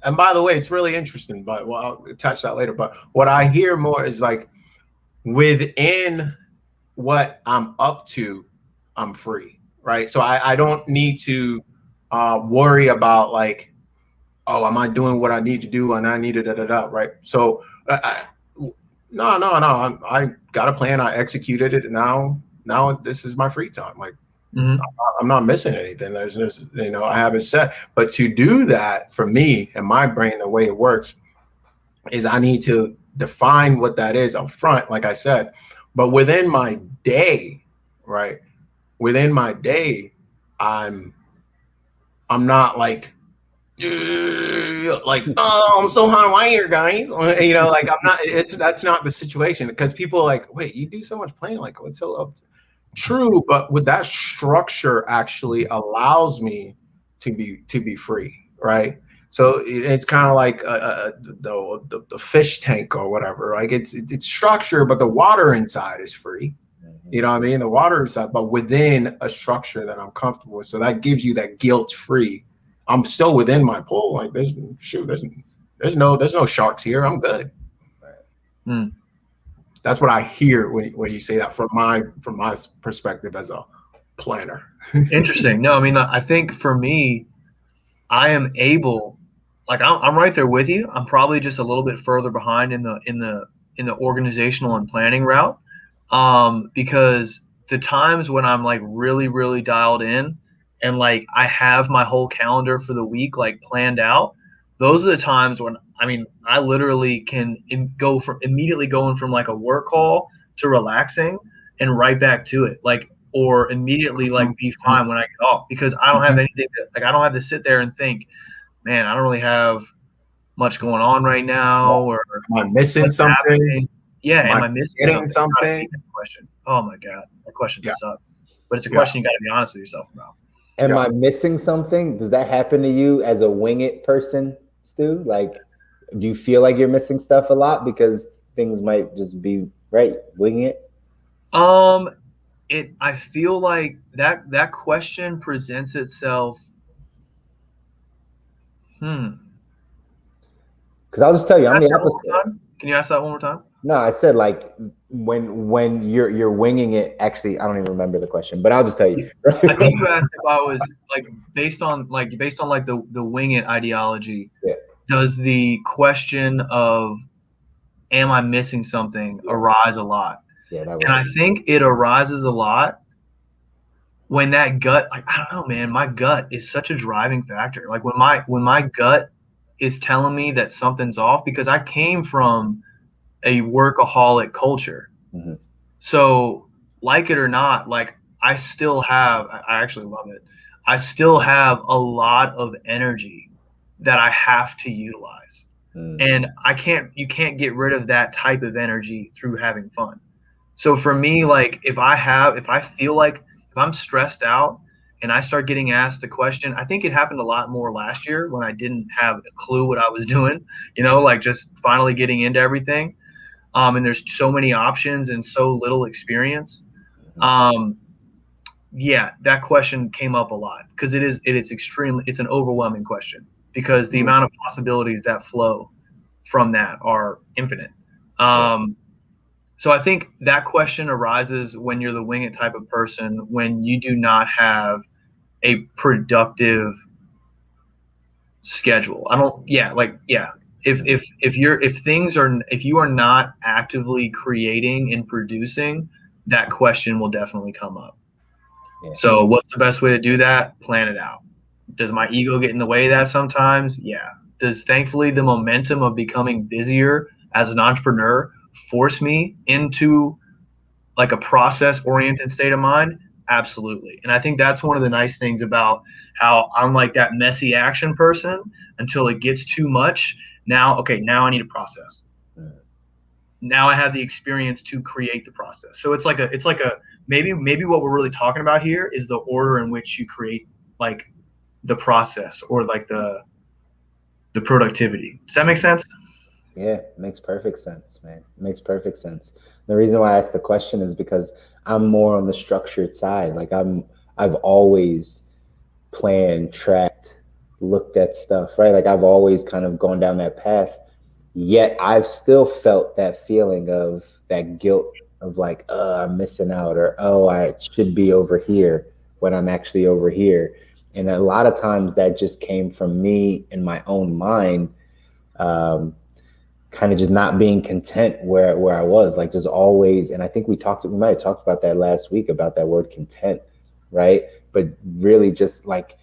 and by the way, it's really interesting, but I'll touch that later. But what I hear more is like within what I'm up to, I'm free, right? So I don't need to worry about like, oh, am I doing what I need to do and I need to right? So no, I got a plan. I executed it. Now this is my free time. Like I'm not missing anything. There's just, I haven't set. But to do that for me and my brain, the way it works is I need to define what that is up front, like I said. But within my day, right? Within my day, I'm not like oh, I'm so hot wire, guys. Like I'm not. That's not the situation, because people are like, wait, you do so much playing, like what's so up? True, but with that structure actually allows me to be free, right? So it's kind of like the fish tank or whatever. Like it's structured, but the water inside is free. You know what I mean? The water inside, but within a structure that I'm comfortable with. So that gives you that guilt-free. I'm still within my pool. Like there's no sharks here. I'm good. Right. That's what I hear when you say that from my perspective as a planner. Interesting. No, I mean, I think for me, I am able, like I'm right there with you. I'm probably just a little bit further behind in the organizational and planning route, because the times when I'm like really, really dialed in and like I have my whole calendar for the week like planned out, those are the times when I literally can immediately going from like a work call to relaxing and right back to it, like, or immediately like be fine when I get off, because I don't have anything I don't have to sit there and think, man, I don't really have much going on right now, or am I missing something? Happening? Yeah, am I missing something? Question. Oh my God, that question sucks. But it's a question you got to be honest with yourself about. Am I missing something? Does that happen to you as a wing it person, Stu? Like, do you feel like you're missing stuff a lot because things might just be right winging it? I feel like that question presents itself. Because I'll just tell you, I'm the opposite. Can you ask that one more time? No, I said like when you're winging it. Actually, I don't even remember the question, but I'll just tell you. I think you asked if I was like based on the wing it ideology. Yeah. Does the question of am I missing something arise a lot? Yeah, and I think it arises a lot when that gut, like, I don't know, man, my gut is such a driving factor. Like when my gut is telling me that something's off, because I came from a workaholic culture. Mm-hmm. So like it or not, like I actually love it. I still have a lot of energy that I have to utilize. And you can't get rid of that type of energy through having fun. So for me, like if I'm stressed out and I start getting asked the question, I think it happened a lot more last year when I didn't have a clue what I was doing, like just finally getting into everything. And there's so many options and so little experience. Yeah, that question came up a lot because it's an overwhelming question because the amount of possibilities that flow from that are infinite. So I think that question arises when you're the wing it type of person, when you do not have a productive schedule. If you are not actively creating and producing, that question will definitely come up. Yeah. So what's the best way to do that? Plan it out. Does my ego get in the way of that sometimes? Yeah. Does thankfully the momentum of becoming busier as an entrepreneur force me into like a process-oriented state of mind? Absolutely. And I think that's one of the nice things about how I'm like that messy action person until it gets too much. Now I need a process. Now I have the experience to create the process. So it's like a maybe what we're really talking about here is the order in which you create like the process or like the productivity. Does that make sense? Yeah, it makes perfect sense, man. It makes perfect sense. The reason why I asked the question is because I'm more on the structured side. Like I've always planned, tracked, looked at stuff, right? Like I've always kind of gone down that path. Yet I've still felt that feeling of that guilt of like, I'm missing out, or I should be over here when I'm actually over here. And a lot of times that just came from me in my own mind, kind of just not being content where I was, like just always. And I think we might have talked about that last week about that word content, right? But really just like,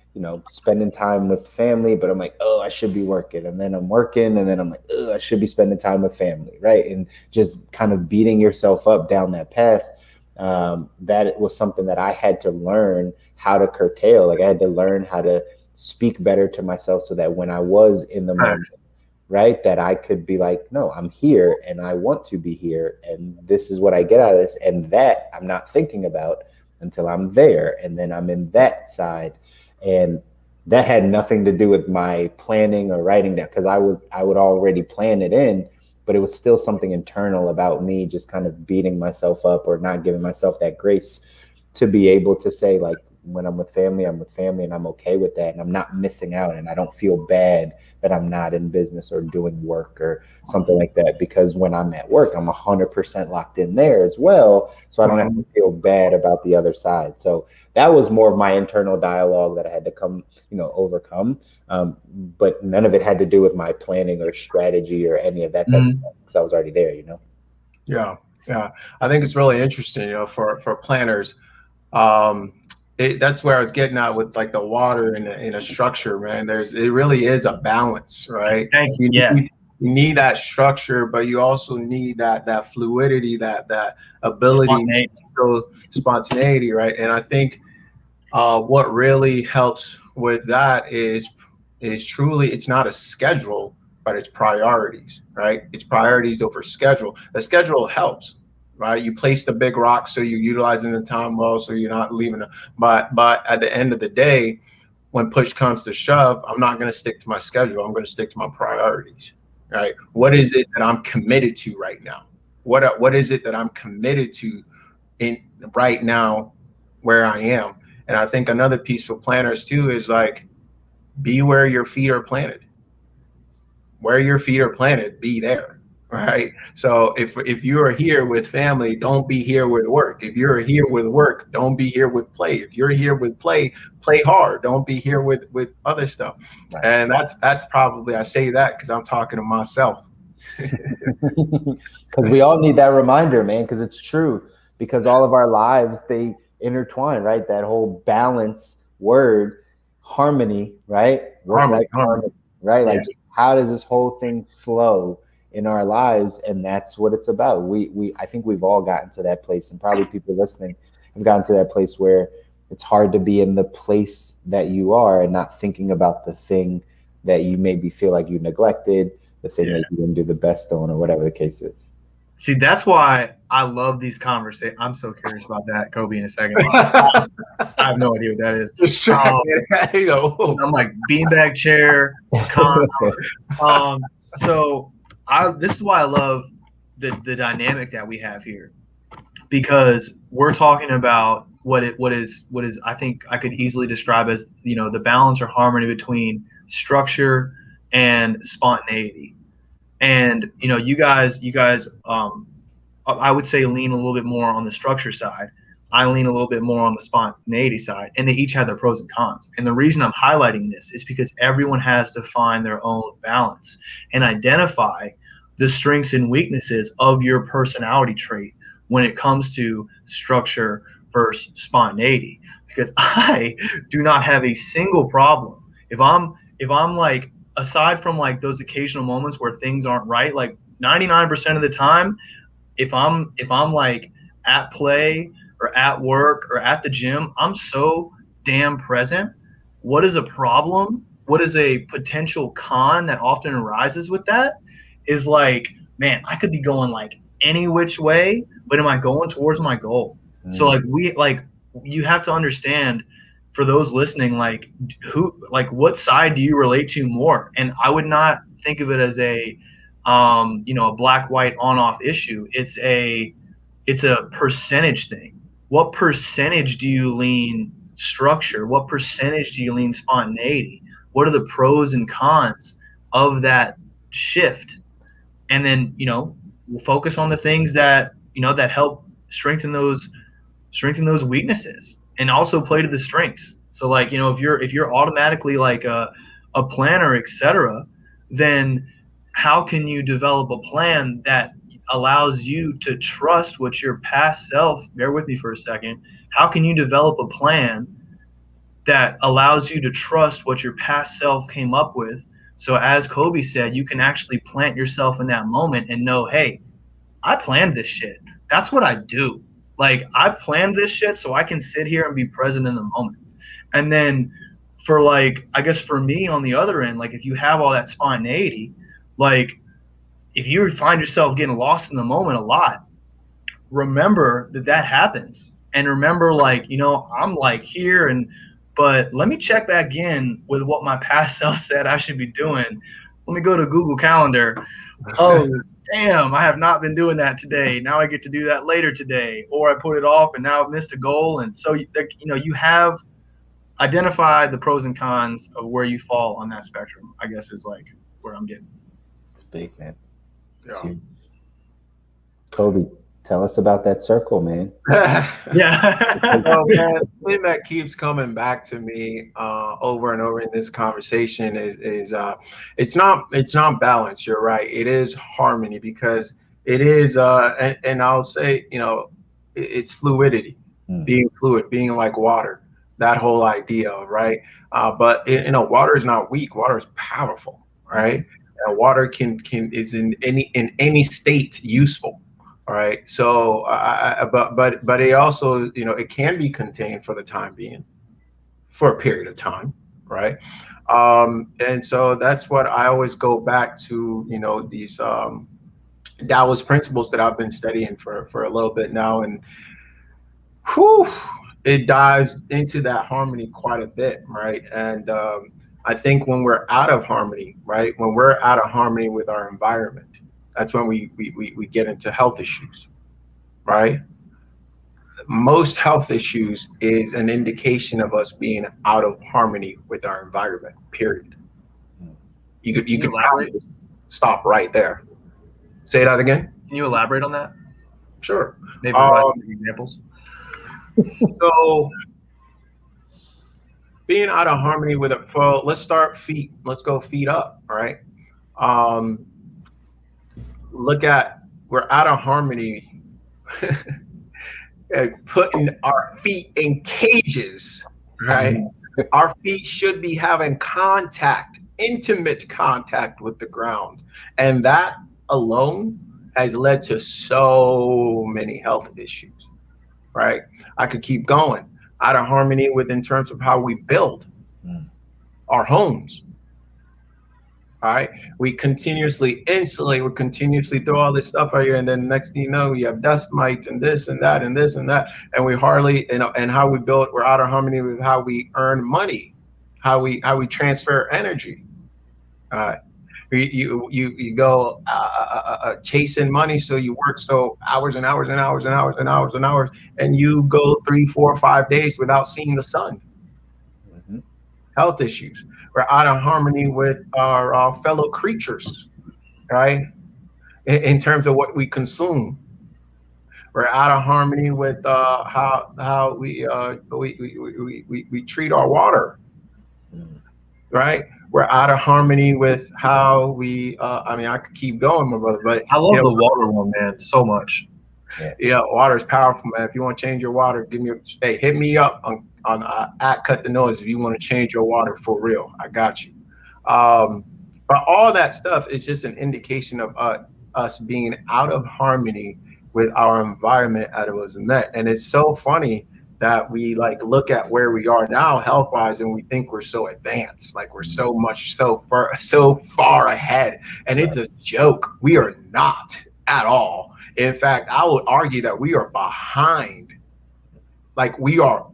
spending time with family, but I'm like, I should be working. And then I'm working and then I'm like, I should be spending time with family, right? And just kind of beating yourself up down that path. That was something that I had to learn how to curtail. Like I had to learn how to speak better to myself so that when I was in the moment, right, that I could be like, no, I'm here and I want to be here. And this is what I get out of this. And that I'm not thinking about until I'm there. And then I'm in that side. And that had nothing to do with my planning or writing down, because I would already plan it in, but it was still something internal about me just kind of beating myself up or not giving myself that grace to be able to say, like, when I'm with family and I'm okay with that. And I'm not missing out and I don't feel bad that I'm not in business or doing work or something like that. Because when I'm at work, I'm 100% locked in there as well. So I don't have to feel bad about the other side. So that was more of my internal dialogue that I had to overcome. But none of it had to do with my planning or strategy or any of that type of stuff, because I was already there, Yeah. I think it's really interesting, for planners. That's where I was getting at with like the water in a structure, man. It really is a balance, right? Thank you. You need that structure, but you also need that fluidity, that ability to show spontaneity, right? And I think what really helps with that is truly, it's not a schedule, but it's priorities, right? It's priorities over schedule. The schedule helps, right? You place the big rock, so you're utilizing the time well, so you're not leaving it. But at the end of the day, when push comes to shove, I'm not going to stick to my schedule. I'm going to stick to my priorities, right? What is it that I'm committed to right now? What is it that I'm committed to in right now where I am? And I think another piece for planners too is like, be where your feet are planted. Where your feet are planted, be there. Right. So if you are here with family, don't be here with work. If you're here with work, don't be here with play. If you're here with play hard. Don't be here with other stuff. Right. And that's probably, I say that because I'm talking to myself. Because we all need that reminder, man, because it's true. Because all of our lives, they intertwine, right? That whole balance word, harmony, right? Harmony, right? Like, just how does this whole thing flow in our lives? And that's what it's about. I think we've all gotten to that place, and probably people listening have gotten to that place where it's hard to be in the place that you are and not thinking about the thing that you maybe feel like you neglected, the thing that you didn't do the best on, or whatever the case is. See, that's why I love these conversations. I'm so curious about that, Kobe, in a second. I have no idea what that is. I'm like beanbag chair. So this is why I love the dynamic that we have here, because we're talking about what is I think I could easily describe as, you know, the balance or harmony between structure and spontaneity. And, you know, you guys, I would say lean a little bit more on the structure side. I lean a little bit more on the spontaneity side, and they each have their pros and cons. And the reason I'm highlighting this is because everyone has to find their own balance and identify the strengths and weaknesses of your personality trait when it comes to structure versus spontaneity. Because I do not have a single problem if I'm like, aside from like those occasional moments where things aren't right, like 99% of the time, if I'm like at play or at work or at the gym, I'm so damn present. What is a problem? What is a potential con that often arises with that is like, man, I could be going like any which way, but am I going towards my goal? So like you have to understand, for those listening, like what side do you relate to more? And I would not think of it as a a black, white, on, off issue. It's a percentage thing. What percentage do you lean structure? What percentage do you lean spontaneity? What are the pros and cons of that shift? And then, we'll focus on the things that, that help strengthen those weaknesses, and also play to the strengths. So like, if you're automatically like a planner, etc., then how can you develop a plan that allows you to trust what your past self, bear with me for a second, how can you develop a plan that allows you to trust what your past self came up with? So as Kobe said, you can actually plant yourself in that moment and know, hey, I planned this shit. That's what I do. Like, I planned this shit so I can sit here and be present in the moment. And then for like, I guess for me on the other end, like if you have all that spontaneity, like if you find yourself getting lost in the moment a lot, remember that happens. And remember, like, I'm like here, but let me check back in with what my past self said I should be doing. Let me go to Google Calendar. Oh, damn, I have not been doing that today. Now I get to do that later today. Or I put it off and now I've missed a goal. And so, you have identified the pros and cons of where you fall on that spectrum, I guess, is like where I'm getting. It's big, man. Yeah. Kobe, tell us about that circle, man. Yeah. Oh, man, the thing that keeps coming back to me over and over in this conversation is it's not balance. You're right. It is harmony, because it is and I'll say, it's fluidity, being fluid, being like water. That whole idea, right? But water is not weak. Water is powerful, right? And water is in any state useful. All right. So, but it also, it can be contained for the time being, for a period of time, right? And so that's what I always go back to, these Taoist principles that I've been studying for a little bit now, and it dives into that harmony quite a bit, right? And I think when we're out of harmony, right, when we're out of harmony with our environment, that's when we get into health issues, right? Most health issues is an indication of us being out of harmony with our environment, period. You could stop right there. Say that again. Can you elaborate on that? Sure. Maybe provide some examples. So being out of harmony with it, let's start feet. Let's go feet up, all right? Look at, we're out of harmony putting our feet in cages, right? Our feet should be having intimate contact with the ground. And that alone has led to so many health issues, right? I could keep going. Out of harmony in terms of how we build our homes. All right, we continuously insulate, we continuously throw all this stuff out here, and then next thing you know, you have dust mites and this and that and this and that, and we hardly, and how we build, we're out of harmony with how we earn money, how we transfer energy. All right, you go chasing money, so you work so hours and hours and hours and hours and hours and hours, and you go 3, 4, 5 days without seeing the sun. Mm-hmm. Health issues. We're out of harmony with our fellow creatures, right? In terms of what we consume, we're out of harmony with how we treat our water, right? We're out of harmony with how we. I mean, I could keep going, my brother, but I love the water one, man, so much. Yeah, water is powerful, man. If you want to change your water, hit me up on at Cut the Noise if you want to change your water for real. I got you. But all that stuff is just an indication of us being out of harmony with our environment as it was met. And it's so funny that we like look at where we are now health wise, and we think we're so advanced, like we're so far ahead. And it's a joke. We are not at all. In fact, I would argue that we are behind. Like we are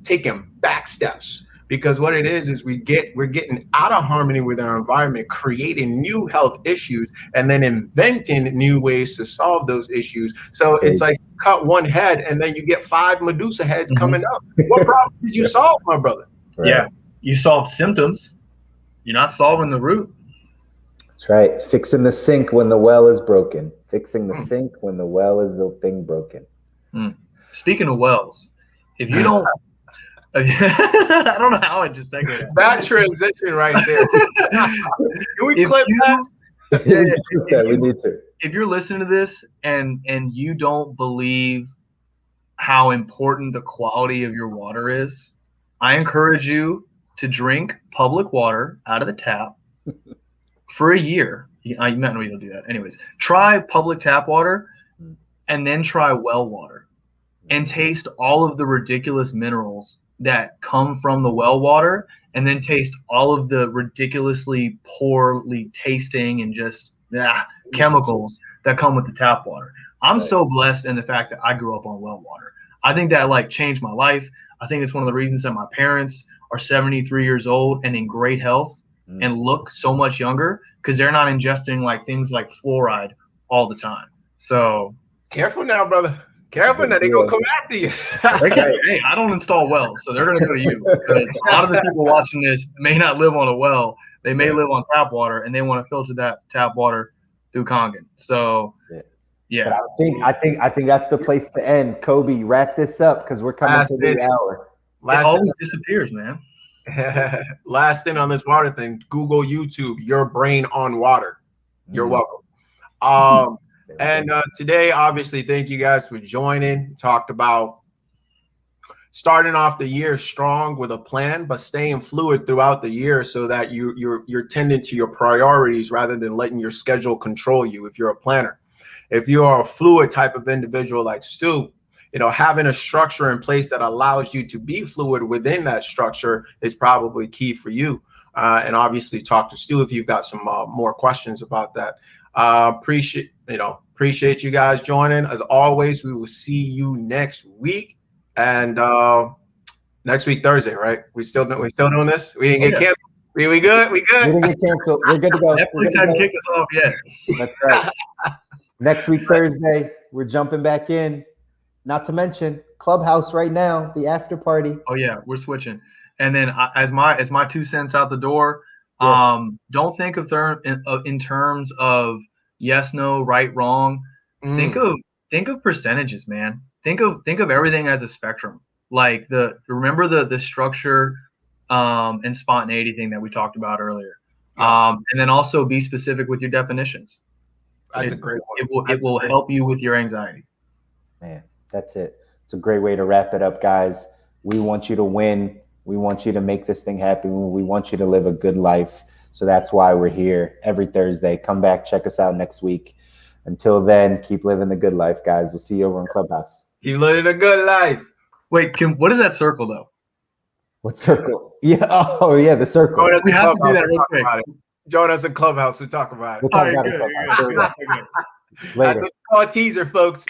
taking back steps, because what it is we're getting out of harmony with our environment, creating new health issues, and then inventing new ways to solve those issues. So it's like cut one head and then you get 5 Medusa heads coming up. What problem did you solve, my brother? Right. Yeah, you solved symptoms. You're not solving the root. That's right. Fixing the sink when the well is broken. Fixing the sink when the well is the thing broken. Speaking of wells, if you don't, I don't know how I just said that. That transition right there. Can we clip that? We need to. If you're listening to this and you don't believe how important the quality of your water is, I encourage you to drink public water out of the tap for a year. You might not need to do that. Anyways, try public tap water and then try well water and taste all of the ridiculous minerals that come from the well water, and then taste all of the ridiculously poorly tasting and just chemicals that come with the tap water. I'm so blessed in the fact that I grew up on well water. I think that like changed my life. I think it's one of the reasons that my parents are 73 years old and in great health and look so much younger, because they're not ingesting like things like fluoride all the time. So careful now, brother. Careful now, they're gonna come after you. Hey, I don't install wells, so they're gonna go to you. Because a lot of the people watching this may not live on a well. They may live on tap water, and they want to filter that tap water through Kangen. So yeah. But I think that's the place to end. Kobe, wrap this up because we're coming to the hour. It always disappears, man. Last thing on this water thing, Google YouTube, your brain on water. You're welcome. And today, obviously, thank you guys for joining. Talked about starting off the year strong with a plan, but staying fluid throughout the year so that you're tending to your priorities rather than letting your schedule control you. If you're a planner, if you are a fluid type of individual like Stu, having a structure in place that allows you to be fluid within that structure is probably key for you. And obviously talk to Stu if you've got some more questions about that. Appreciate you guys joining. As always, we will see you next week. And next week, Thursday, right? We still doing this? We didn't get canceled. We good? We good? We didn't get canceled. We're good to go. Netflix hadn't kicked us off yet. That's right. Next week, Thursday, we're jumping back in. Not to mention Clubhouse right now, the after party. Oh yeah, we're switching. And then as my 2 cents out the door, don't think of in terms of yes, no, right, wrong. Think of percentages, man. Think of everything as a spectrum. Like remember the structure and spontaneity thing that we talked about earlier. And then also be specific with your definitions. That's a great one. It will help you with your anxiety. Man, that's it. It's a great way to wrap it up, guys. We want you to win. We want you to make this thing happen. We want you to live a good life. So that's why we're here every Thursday. Come back, check us out next week. Until then, keep living the good life, guys. We'll see you over in Clubhouse. Keep living a good life. Wait, what is that circle though? What circle? Yeah. Oh, yeah, the circle. We have to do that real quick. Join us in Clubhouse. We'll talk about it. We'll talk about it. Later. That's a teaser, folks.